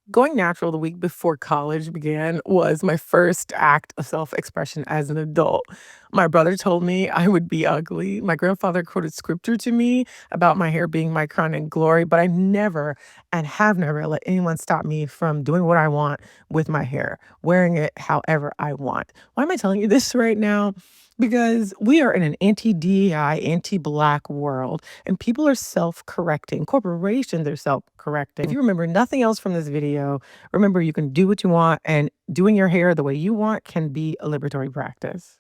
Going natural the week before college began was my first act of self-expression as an adult. My brother told me I would be ugly. My grandfather quoted scripture to me about my hair being my crown and glory, but I never and have never let anyone stop me from doing what I want with my hair, wearing it however I want. Why am I telling you this right now? Because we are in an anti-DEI, anti-Black world, and people are self-correcting. Corporations are self-correcting. If you remember nothing else from this video, remember you can do what you want, and doing your hair the way you want can be a liberatory practice.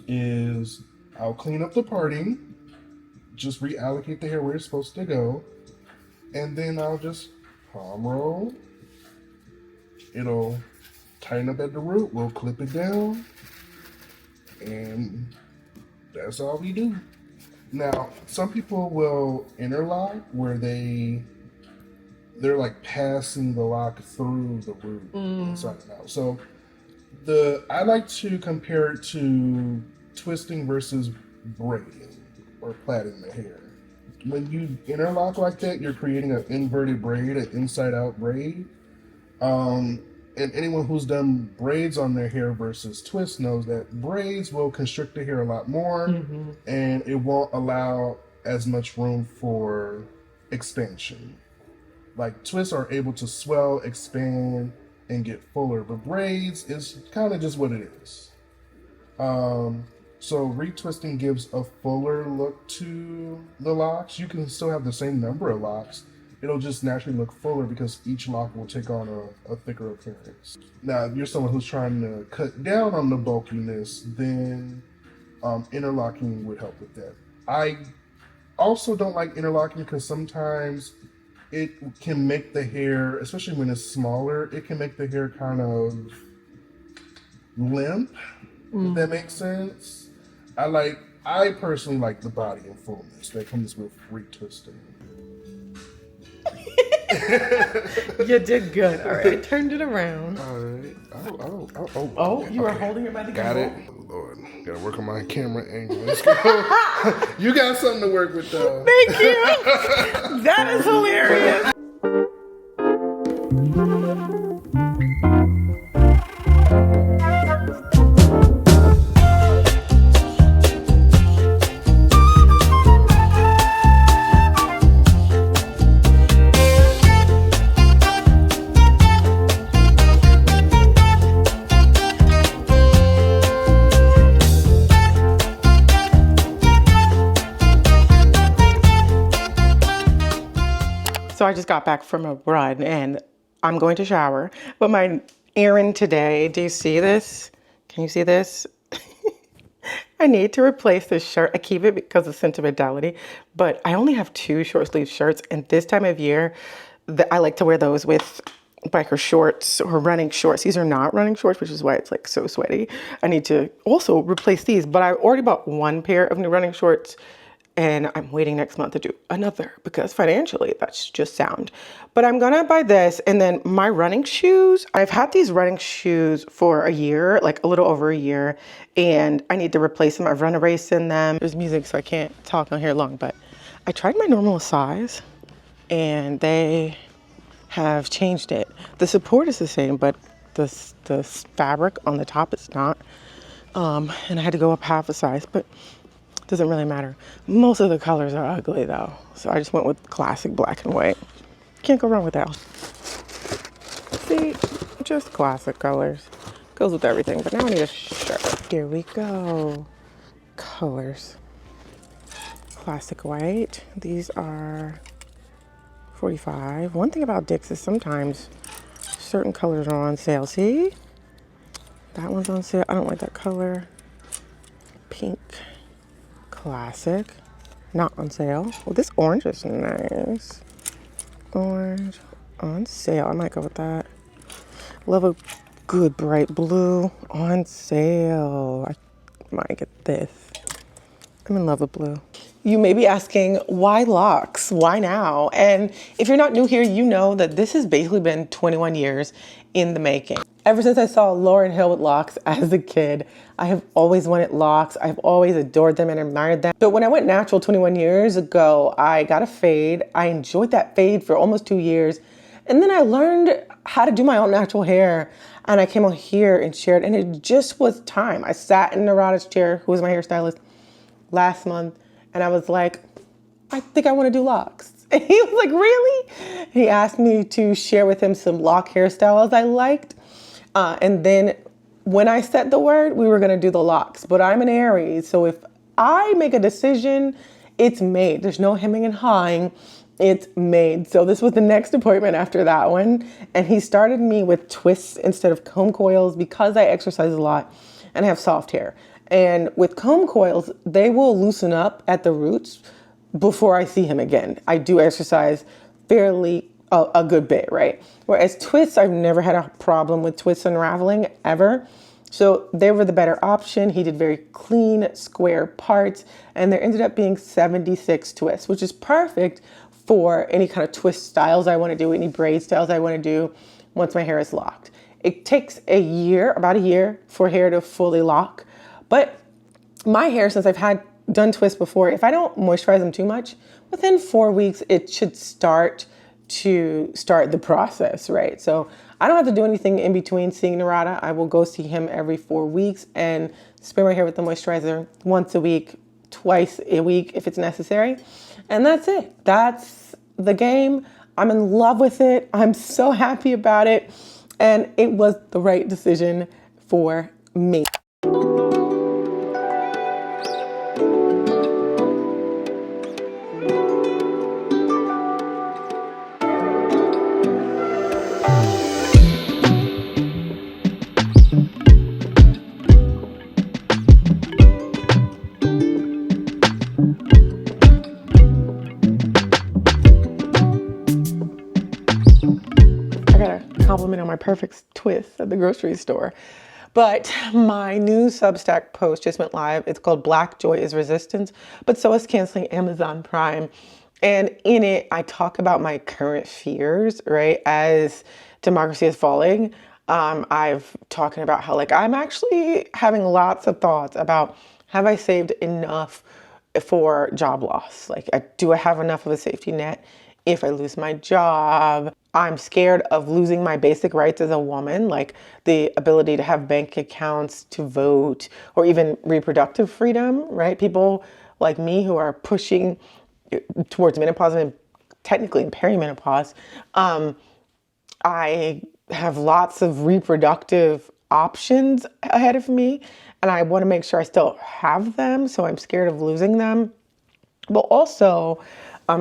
Is I'll clean up the parting, just reallocate the hair where it's supposed to go, and then I'll just palm roll. It'll tighten up at the root, we'll clip it down, and that's all we do. Now, some people will interlock where they're like passing the lock through the root inside and out. So I like to compare it to twisting versus braiding or plaiting the hair. When you interlock like that, you're creating an inverted braid, an inside out braid. And anyone who's done braids on their hair versus twists knows that braids will constrict the hair a lot more, and it won't allow as much room for expansion. Like twists are able to swell, expand, and get fuller, but braids is kind of just what it is. So retwisting gives a fuller look to the locks. You can still have the same number of locks. It'll just naturally look fuller because each lock will take on a thicker appearance. Now, if you're someone who's trying to cut down on the bulkiness, then interlocking would help with that. I also don't like interlocking because sometimes it can make the hair, especially when it's smaller, it can make the hair kind of limp, if that makes sense. I personally like the body in fullness that comes with retwisting. You did good. All right, I turned it around. All right. Oh, you were holding it by the Got gimbal? it. Lord, gotta work on my camera angle. Let's go. You got something to work with, though. Thank you. That is hilarious. So I just got back from a run and I'm going to shower. But my errand today, do you see this? Can you see this? I need to replace this shirt. I keep it because of sentimentality, but I only have 2 short sleeve shirts. And this time of year, I like to wear those with biker shorts or running shorts. These are not running shorts, which is why it's like so sweaty. I need to also replace these, but I already bought 1 pair of new running shorts. And I'm waiting next month to do another because financially that's just sound. But I'm gonna buy this, and then my running shoes. I've had these running shoes for a year, like a little over a year, and I need to replace them. I've run a race in them. There's music, so I can't talk on here long, but I tried my normal size and they have changed it. The support is the same, but the fabric on the top is not. And I had to go up half a size, but doesn't really matter. Most of the colors are ugly though, so I just went with classic black and white. Can't go wrong with that. See, just classic colors. Goes with everything, but now I need a shirt. Here we go. Colors. Classic white. These are $45. One thing about Dick's is sometimes certain colors are on sale. See? That one's on sale. I don't like that color. Pink. Classic, not on sale. Well, this orange is nice. Orange on sale. I might go with that. Love a good bright blue on sale. I might get this. I'm in love with blue. You may be asking, why Locs? Why now? And if you're not new here, you know that this has basically been 21 years in the making. Ever since I saw Lauryn Hill with Locs as a kid, I have always wanted locks. I've always adored them and admired them. But when I went natural 21 years ago, I got a fade. I enjoyed that fade for almost 2 years. And then I learned how to do my own natural hair. And I came on here and shared, and it just was time. I sat in Narada's chair, who was my hairstylist, last month, and I was like, I think I want to do locks. And he was like, really? He asked me to share with him some lock hairstyles I liked. And then when I said the word, we were going to do the locks. But I'm an Aries, so if I make a decision, it's made. There's no hemming and hawing. It's made. So this was the next appointment after that one. And he started me with twists instead of comb coils because I exercise a lot and have soft hair. And with comb coils, they will loosen up at the roots before I see him again. I do exercise fairly a good bit, right? Whereas twists, I've never had a problem with twists unraveling ever. So they were the better option. He did very clean, square parts, and there ended up being 76 twists, which is perfect for any kind of twist styles I want to do, any braid styles I want to do once my hair is locked. It takes about a year for hair to fully lock. But my hair, since I've done twists before, if I don't moisturize them too much, within 4 weeks, it should start the process, right? So I don't have to do anything in between seeing Narada. I will go see him every 4 weeks and spray my hair with the moisturizer once a week, twice a week if it's necessary. And that's it. That's the game. I'm in love with it. I'm so happy about it. And it was the right decision for me. Compliment on my perfect twist at the grocery store. But my new Substack post just went live. It's called Black Joy is Resistance, but so is canceling Amazon Prime. And in it, I talk about my current fears, right? As democracy is falling, I've talking about how I'm actually having lots of thoughts about, have I saved enough for job loss? Do I have enough of a safety net if I lose my job? I'm scared of losing my basic rights as a woman, like the ability to have bank accounts, to vote, or even reproductive freedom, right? People like me who are pushing towards menopause and technically in perimenopause. I have lots of reproductive options ahead of me, and I want to make sure I still have them, so I'm scared of losing them. But also,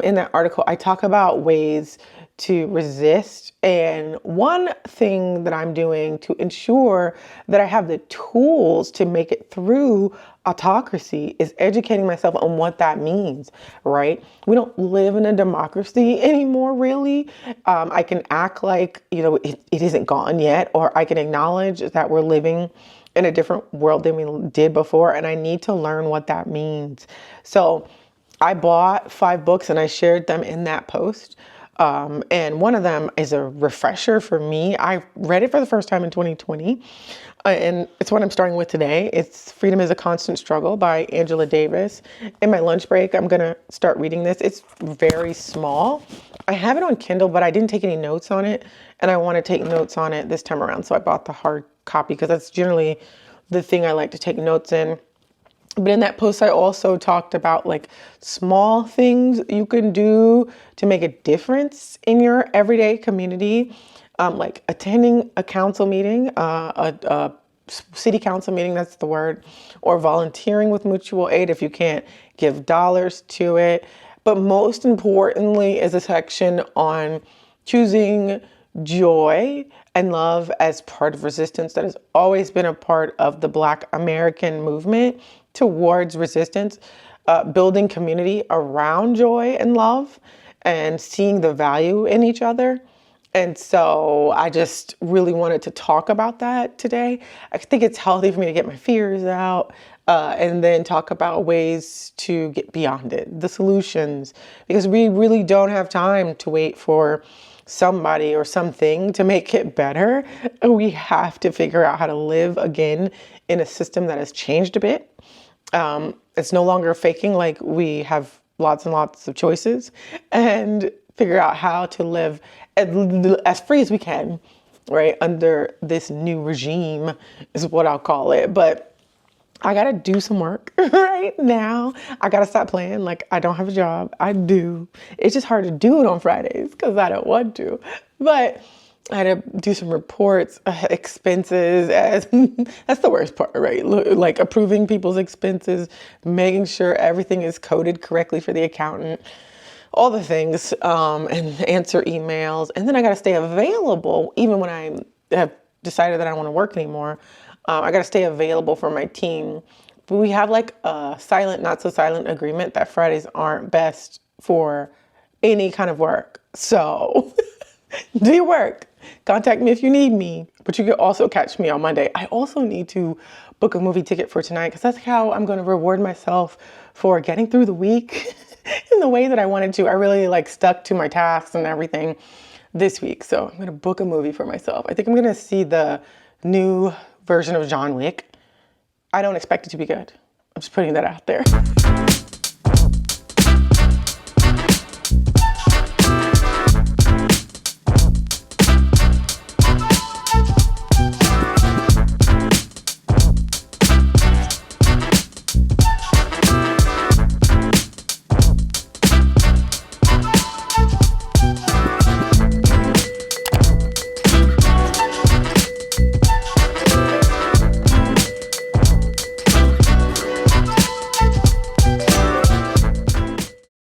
in that article, I talk about ways to resist. And one thing that I'm doing to ensure that I have the tools to make it through autocracy is educating myself on what that means, right? We don't live in a democracy anymore, really. I can act like, it isn't gone yet, or I can acknowledge that we're living in a different world than we did before. And I need to learn what that means. So I bought 5 books and I shared them in that post. And one of them is a refresher for me. I read it for the first time in 2020. And it's what I'm starting with today. It's Freedom is a Constant Struggle by Angela Davis. In my lunch break, I'm going to start reading this. It's very small. I have it on Kindle, but I didn't take any notes on it. And I want to take notes on it this time around. So I bought the hard copy because that's generally the thing I like to take notes in. But in that post, I also talked about small things you can do to make a difference in your everyday community, like attending a council meeting, a city council meeting, that's the word, or volunteering with mutual aid if you can't give dollars to it. But most importantly is a section on choosing joy and love as part of resistance that has always been a part of the Black American movement towards resistance, building community around joy and love and seeing the value in each other. And so I just really wanted to talk about that today. I think it's healthy for me to get my fears out and then talk about ways to get beyond it, the solutions, because we really don't have time to wait for somebody or something to make it better. We have to figure out how to live again in a system that has changed a bit. It's no longer faking, we have lots and lots of choices, and figure out how to live as free as we can, right? Under this new regime is what I'll call it. But I gotta do some work right now. I gotta stop playing like I don't have a job. I do. It's just hard to do it on Fridays because I don't want to. But I had to do some reports, expenses. That's the worst part, right? Like approving people's expenses, making sure everything is coded correctly for the accountant, all the things, and answer emails. And then I got to stay available even when I have decided that I don't want to work anymore. I got to stay available for my team. But we have like a silent, not so silent agreement that Fridays aren't best for any kind of work. So do your work. Contact me if you need me. But you can also catch me on Monday. I also need to book a movie ticket for tonight because that's how I'm going to reward myself for getting through the week in the way that I wanted to. I really like stuck to my tasks and everything this week. So I'm going to book a movie for myself. I think I'm going to see the new version of John Wick. I don't expect it to be good. I'm just putting that out there.